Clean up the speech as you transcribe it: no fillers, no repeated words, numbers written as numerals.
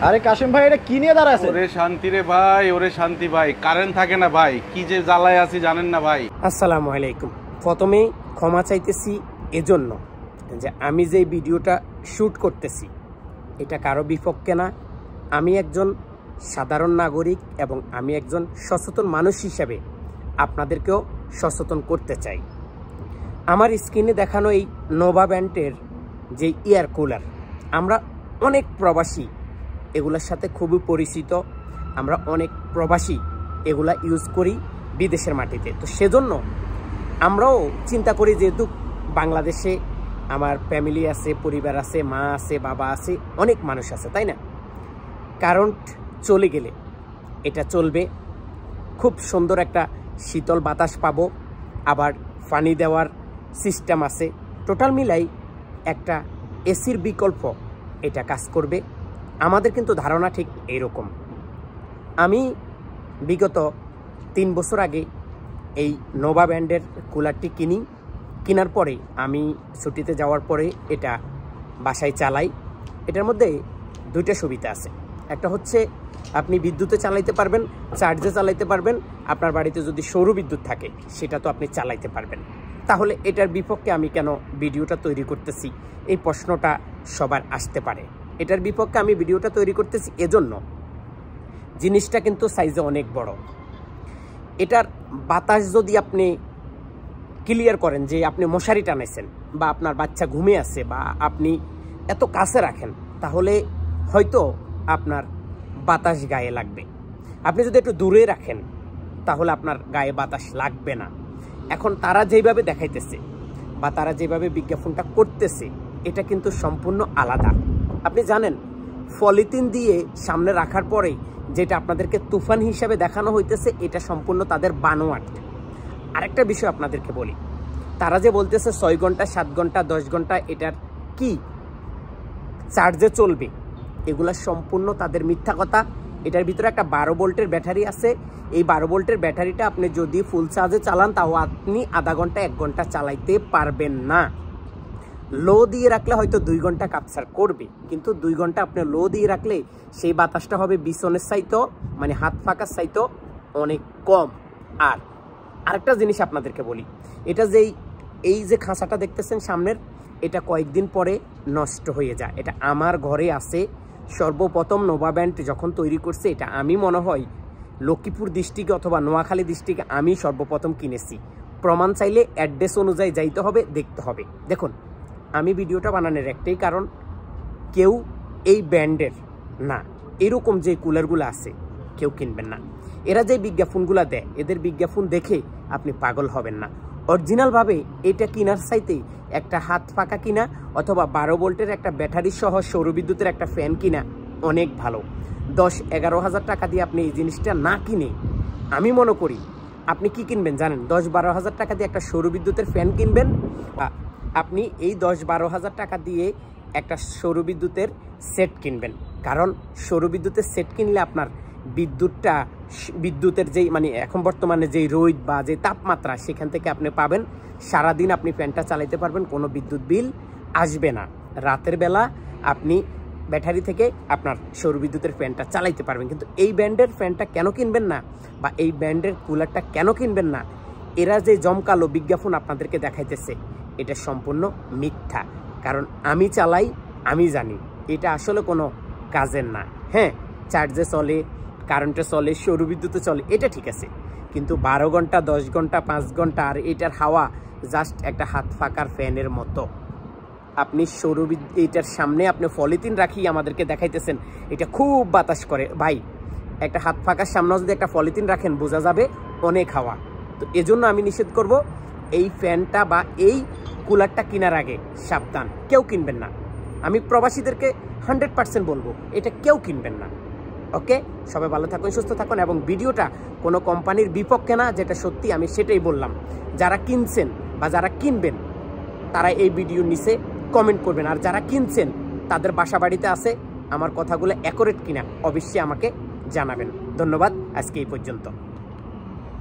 আরে কাশিম ভাই, এটা কি নিয়ে দাঁড়াছে? ওরে শান্তি রে ভাই, ওরে শান্তি ভাই, কারেন্ট থাকে না ভাই, কি যে জ্বালায় আছি জানেন না ভাই। আসসালামু আলাইকুম। প্রথমে ক্ষমা চাইতেছি এজন্য যে আমি যে ভিডিওটা শ্যুট করতেছি এটা কারো বিপক্ষে না। আমি একজন সাধারণ নাগরিক এবং আমি একজন সচেতন মানুষ হিসেবে আপনাদেরকেও সচেতন করতে চাই। আমার স্ক্রিনে দেখানো এই নোভা ব্র্যান্ডের যে এয়ার কুলার, আমরা অনেক প্রবাসী এগুলোর সাথে খুবই পরিচিত। আমরা অনেক প্রবাসী এগুলা ইউজ করি বিদেশের মাটিতে। তো সেজন্য আমরাও চিন্তা করি, যেহেতু বাংলাদেশে আমার ফ্যামিলি আছে, পরিবার আছে, মা আছে, বাবা আছে, অনেক মানুষ আছে, তাই না? কারেন্ট চলে গেলে এটা চলবে, খুব সুন্দর একটা শীতল বাতাস পাবো, আবার পানি দেওয়ার সিস্টেম আছে। টোটাল মিলাই একটা এসির বিকল্প এটা কাজ করবে। আমাদের কিন্তু ধারণা ঠিক এইরকম। আমি বিগত 3 বছর আগে এই নোভা ব্র্যান্ডের কুলারটি কেনার পরে আমি ছুটিতে যাওয়ার পরে এটা বাসায় চালাই। এটার মধ্যে 2টা সুবিধা আছে। একটা হচ্ছে আপনি বিদ্যুতে চালাইতে পারবেন, চার্জে চালাইতে পারবেন। আপনার বাড়িতে যদি সৌর বিদ্যুৎ থাকে সেটা তো আপনি চালাইতে পারবেন। তাহলে এটার বিপক্ষে আমি কেন ভিডিওটা তৈরি করতেছি, এই প্রশ্নটা সবার আসতে পারে। এটার বিপক্ষে আমি ভিডিওটা তৈরি করতেছি এজন্য, জিনিসটা কিন্তু সাইজে অনেক বড়। এটার বাতাস যদি আপনি ক্লিয়ার করেন, যে আপনি মশারি টানাইছেন বা আপনার বাচ্চা ঘুমিয়ে আছে বা আপনি এত কাছে রাখেন, তাহলে হয়তো আপনার বাতাস গায়ে লাগবে। আপনি যদি একটু দূরে রাখেন তাহলে আপনার গায়ে বাতাস লাগবে না। এখন তারা যেভাবে দেখাইতেছে বা তারা যেভাবে বিজ্ঞাপনটা করতেছে এটা কিন্তু সম্পূর্ণ আলাদা। আপনি জানেন, পলিথিন দিয়ে সামনে রাখার পরে যেটা আপনাদেরকে তুফান হিসাবে দেখানো হইতেছে, এটা সম্পূর্ণ তাদের বানোয়াট। আরেকটা বিষয় আপনাদেরকে বলি, তারা যে বলতেছে 6 ঘন্টা, 7 ঘন্টা, 10 ঘন্টা এটার কি চার্জে চলবে, এগুলা সম্পূর্ণ তাদের মিথ্যা কথা। এটার ভিতরে একটা 12 ভোল্টের ব্যাটারি আছে। এই 12 ভোল্টের ব্যাটারিটা আপনি যদি ফুল চার্জে চালান তাও আপনি আধা ঘন্টা 1 ঘন্টা চালাইতে পারবেন না। লো দিয়ে রাখলে হয়তো 2 ঘন্টা কাপসার করবে, কিন্তু 2 ঘন্টা আপনি লো দিয়ে রাখলে সেই বাতাসটা হবে বিছনের চাইতো, মানে হাত ফাঁকার চাইতো অনেক কম। আর আরেকটা জিনিস আপনাদেরকে বলি, এটা এই যে খাঁচাটা দেখতেছেন সামনের, এটা কয়েকদিন পরে নষ্ট হয়ে যায়। এটা আমার ঘরে আছে। সর্বপ্রথম নোভা ব্র্যান্ড যখন তৈরি করছে, এটা আমি মনে হয় লক্ষ্মীপুর ডিস্ট্রিক্টে অথবা নোয়াখালী ডিস্ট্রিক্টে আমি সর্বপ্রথম কিনেছি। প্রমাণ চাইলে অ্যাড্রেস অনুযায়ী যাইতে হবে, দেখতে হবে। দেখুন, আমি ভিডিওটা বানানোর একটাই কারণ, কেউ এই ব্র্যান্ডের না, এরকম যে কুলারগুলো আছে কেউ কিনবেন না। এরা যে বিজ্ঞাপনগুলো দেয়, এদের বিজ্ঞাপন দেখে আপনি পাগল হবেন না। অরিজিনালভাবে এটা কেনার চাইতে একটা হাত ফাঁকা কিনা অথবা 12 ভোল্টের একটা ব্যাটারি সহ সৌরবিদ্যুতের একটা ফ্যান কিনা অনেক ভালো। 10-11 হাজার টাকা দিয়ে আপনি এই জিনিসটা না কিনে, আমি মনে করি আপনি কি কিনবেন জানেন? 10-12 হাজার টাকা দিয়ে একটা সৌরবিদ্যুতের ফ্যান কিনবেন। আপনি এই 10-12 হাজার টাকা দিয়ে একটা সৌরবিদ্যুতের সেট কিনবেন। কারণ সৌরবিদ্যুতের সেট কিনলে আপনার বিদ্যুতের যেই মানে এখন বর্তমানে যেই রোদ বা যে তাপমাত্রা, সেখান থেকে আপনি পাবেন। সারাদিন আপনি ফ্যানটা চালাতে পারবেন, কোনো বিদ্যুৎ বিল আসবে না। রাতের বেলা আপনি ব্যাটারি থেকে আপনার সৌরবিদ্যুতের ফ্যানটা চালাইতে পারবেন। কিন্তু এই ব্র্যান্ডের ফ্যানটা কেন কিনবেন না বা এই ব্র্যান্ডের কুলারটা কেন কিনবেন না? এরা যে জমকালো বিজ্ঞাপন আপনাদেরকে দেখাইতেছে এটা সম্পূর্ণ মিথ্যা। কারণ আমি চালাই, আমি জানি এটা আসলে কোনো কাজের না। হ্যাঁ, চার্জে চলে, কারেন্টে চলে, সৌরবিদ্যুতে চলে, এটা ঠিক আছে, কিন্তু 12 ঘন্টা, 10 ঘন্টা, 5 ঘন্টা, আর এটার হাওয়া জাস্ট একটা হাত ফাঁকার ফ্যানের মতো। আপনি এইটার সামনে আপনি পলিথিন রাখি আমাদেরকে দেখাইতেছেন এটা খুব বাতাস করে। ভাই, একটা হাত ফাঁকার সামনে যদি একটা পলিথিন রাখেন বোঝা যাবে অনেক হাওয়া। তো এজন্য আমি নিষেধ করব, এই ফ্যানটা বা এই কুলারটা কেনার আগে সাবধান, কেউ কিনবেন না। আমি প্রবাসীদেরকে 100% বলবো, এটা কেউ কিনবেন না। ওকে, সবাই ভালো থাকুন, সুস্থ থাকুন। এবং ভিডিওটা কোনো কোম্পানির বিপক্ষে না, যেটা সত্যি আমি সেটাই বললাম। যারা কিনছেন বা যারা কিনবেন তারা এই ভিডিওর নিচে কমেন্ট করবেন। আর যারা কিনছেন তাদের বাসা বাড়িতে আছে, আমার কথাগুলো অ্যাকুরেট কিনা অবশ্যই আমাকে জানাবেন। ধন্যবাদ, আজকে এই পর্যন্ত।